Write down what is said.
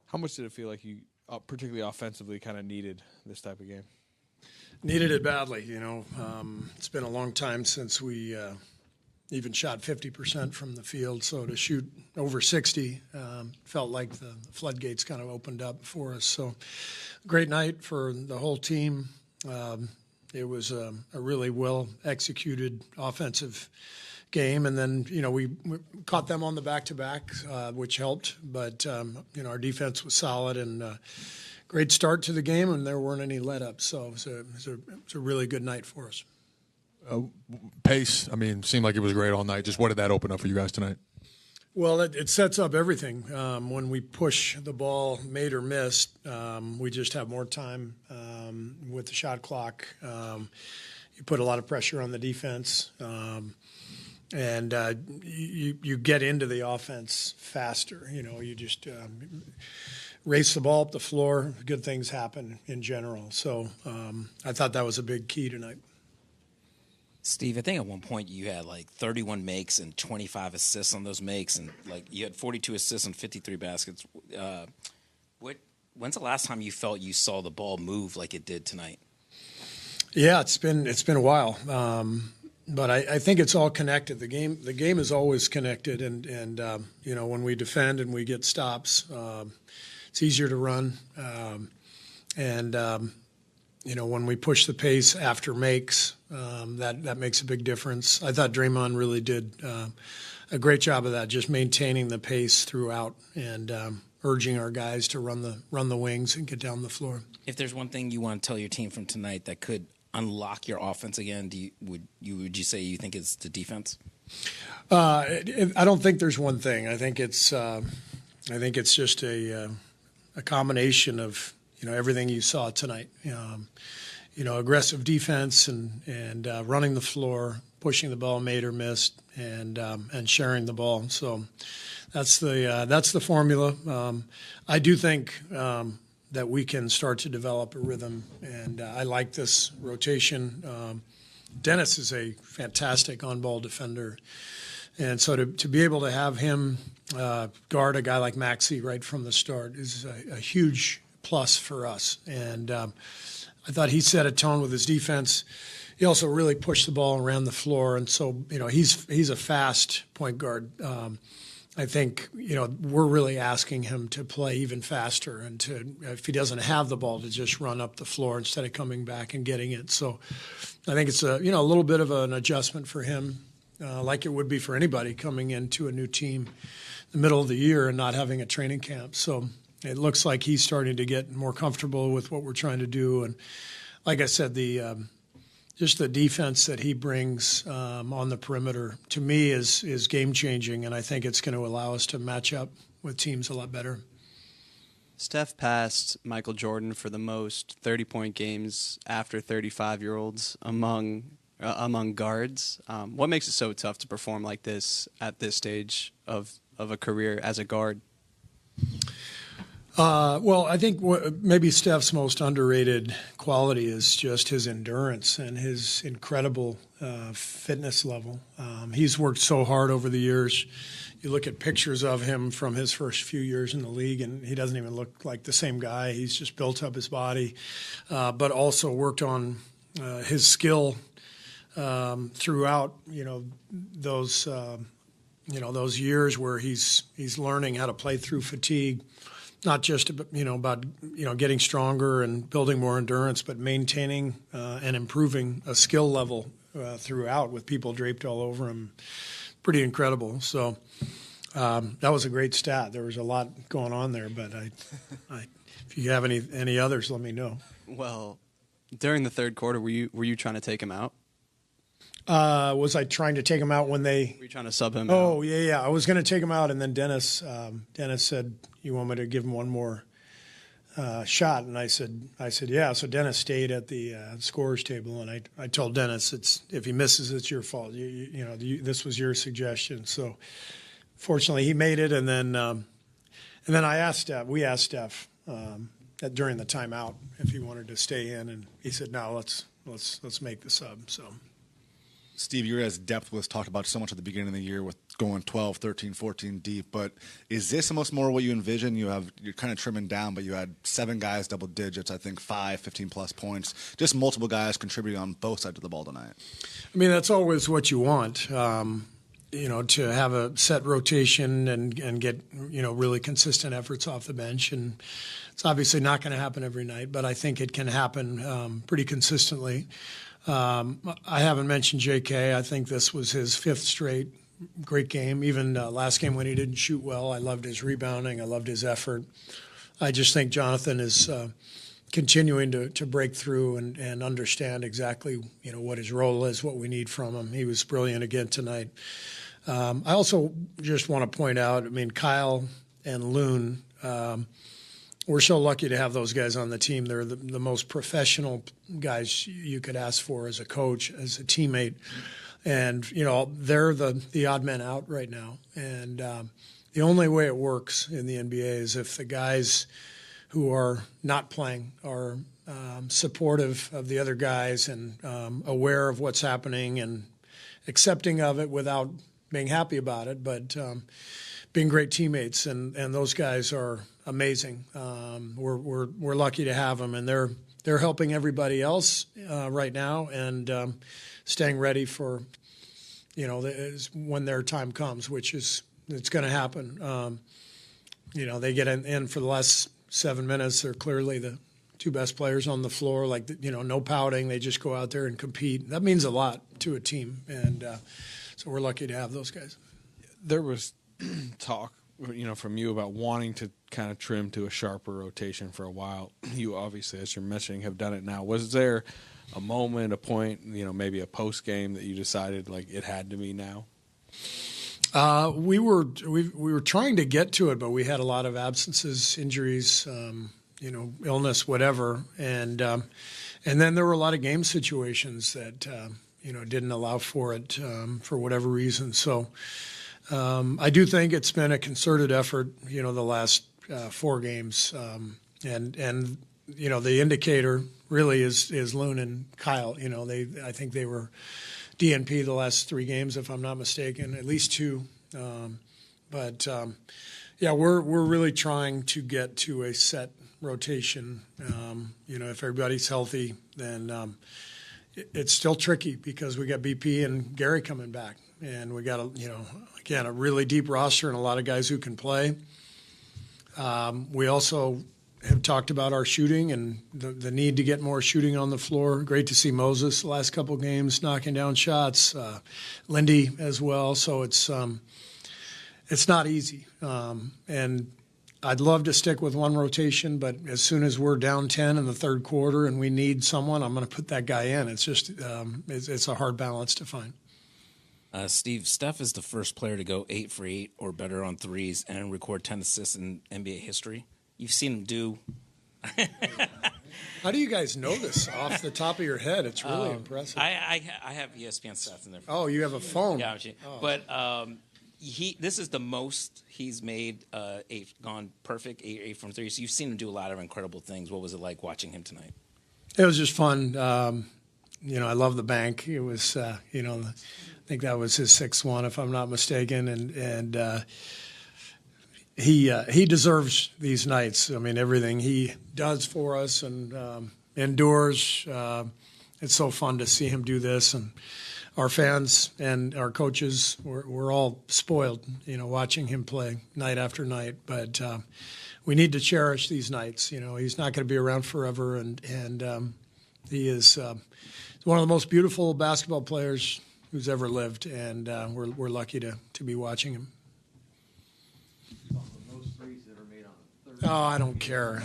How much did it feel like you, particularly offensively, kind of needed this type of game? Needed it badly, It's been a long time since we even shot 50% from the field, so to shoot over 60 felt like the floodgates kind of opened up for us. So great night for the whole team. It was a really well-executed offensive game, and then, we caught them on the back-to-back, which helped, but, our defense was solid, and great start to the game, and there weren't any let-ups, so it was a really good night for us. Pace, seemed like it was great all night. Just what did that open up for you guys tonight? Well, it sets up everything. When we push the ball, made or missed, we just have more time with the shot clock. You put a lot of pressure on the defense, and you get into the offense faster. You just race the ball up the floor. Good things happen in general. So I thought that was a big key tonight. Steve, I think at one point you had like 31 makes and 25 assists on those makes, and like you had 42 assists and 53 baskets. When's the last time you felt you saw the ball move like it did tonight? Yeah, it's been a while, but I think it's all connected. The game is always connected, and when we defend and we get stops, it's easier to run, when we push the pace after makes, that makes a big difference. I thought Draymond really did a great job of that, just maintaining the pace throughout and urging our guys to run the wings and get down the floor. If there's one thing you want to tell your team from tonight that could unlock your offense again, would you say you think it's the defense? I don't think there's one thing. I think it's just a combination of everything you saw tonight. Aggressive defense and running the floor, pushing the ball, made or missed, and sharing the ball. So that's the formula. I do think that we can start to develop a rhythm, and I like this rotation. Dennis is a fantastic on-ball defender, and so to be able to have him guard a guy like Maxey right from the start is a huge plus for us. And I thought he set a tone with his defense. He also really pushed the ball around the floor, and so he's a fast point guard. I think we're really asking him to play even faster, and to, if he doesn't have the ball, to just run up the floor instead of coming back and getting it. So I think it's a little bit of an adjustment for him, like it would be for anybody coming into a new team in the middle of the year and not having a training camp. So it looks like he's starting to get more comfortable with what we're trying to do. And like I said, just the defense that he brings on the perimeter, to me, is game-changing, and I think it's going to allow us to match up with teams a lot better. Steph passed Michael Jordan for the most 30-point games after 35-year-olds among guards. What makes it so tough to perform like this at this stage of a career as a guard? Well, I think maybe Steph's most underrated quality is just his endurance and his incredible fitness level. He's worked so hard over the years. You look at pictures of him from his first few years in the league, and he doesn't even look like the same guy. He's just built up his body, but also worked on his skill throughout. Those years where he's learning how to play through fatigue. Not just about getting stronger and building more endurance, but maintaining and improving a skill level throughout with people draped all over him. Pretty incredible. So that was a great stat. There was a lot going on there, but if you have any others, let me know. Well, during the third quarter, were you trying to take him out? Was I trying to take him out when they? Were you trying to sub him out? Oh, yeah. I was going to take him out, and then Dennis said, "You want me to give him one more shot?" And I said, "Yeah." So Dennis stayed at the scorer's table, and I told Dennis, if he misses, it's your fault. This was your suggestion. So fortunately, he made it, and then I asked Steph. We asked Steph during the timeout if he wanted to stay in, and he said, "No, let's make the sub." So. Steve, your guys' depth was talked about so much at the beginning of the year with going 12, 13, 14 deep. But is this almost more what you envision? You're kind of trimming down, but you had 7 guys double digits, I think 5, 15-plus points. Just multiple guys contributing on both sides of the ball tonight. I mean, that's always what you want, to have a set rotation and get, really consistent efforts off the bench. And it's obviously not going to happen every night, but I think it can happen pretty consistently. I haven't mentioned J.K. I think this was his 5th straight great game. Even last game when he didn't shoot well, I loved his rebounding. I loved his effort. I just think Jonathan is continuing to break through and understand exactly what his role is, what we need from him. He was brilliant again tonight. I also just want to point out, Kyle and Loon, we're so lucky to have those guys on the team. They're the most professional guys you could ask for as a coach, as a teammate. And, they're the odd men out right now. And the only way it works in the NBA is if the guys who are not playing are supportive of the other guys and aware of what's happening and accepting of it without being happy about it, but being great teammates. And those guys are amazing. We're lucky to have them, and they're helping everybody else right now and staying ready for when their time comes, which it's going to happen. They get in for the last 7 minutes. They're clearly the 2 best players on the floor. No pouting. They just go out there and compete. That means a lot to a team, and so we're lucky to have those guys. There was talk, from you about wanting to kind of trim to a sharper rotation for a while. You obviously, as you're mentioning, have done it now. Was there a moment, a point, maybe a post game that you decided it had to be now? We were trying to get to it, but we had a lot of absences, injuries, illness, whatever, and then there were a lot of game situations that didn't allow for it for whatever reason. So. I do think it's been a concerted effort, the last 4 games, and the indicator really is Loon and Kyle. I think they were DNP the last 3 games, if I'm not mistaken, at least 2. But we're really trying to get to a set rotation. If everybody's healthy, then it's still tricky because we got BP and Gary coming back. And we got a really deep roster and a lot of guys who can play. We also have talked about our shooting and the need to get more shooting on the floor. Great to see Moses the last couple games knocking down shots. Lindy as well. So it's not easy. And I'd love to stick with one rotation, but as soon as we're down 10 in the third quarter and we need someone, I'm going to put that guy in. It's just it's a hard balance to find. Steve, Steph is the first player to go 8 for 8 or better on threes and record 10 assists in NBA history. You've seen him do. How do you guys know this off the top of your head? It's really impressive. I have ESPN stats in there. Oh, you have a phone. Yeah, but this is the most he's made gone perfect 8 from 3. So you've seen him do a lot of incredible things. What was it like watching him tonight? It was just fun. I love the bank. It was, I think that was his 6th one, if I'm not mistaken, and he deserves these nights. Everything he does for us and endures. It's so fun to see him do this, and our fans and our coaches, we're all spoiled, watching him play night after night. But we need to cherish these nights. He's not going to be around forever, and he is one of the most beautiful basketball players who's ever lived, and we're lucky to be watching him. Oh, I don't care.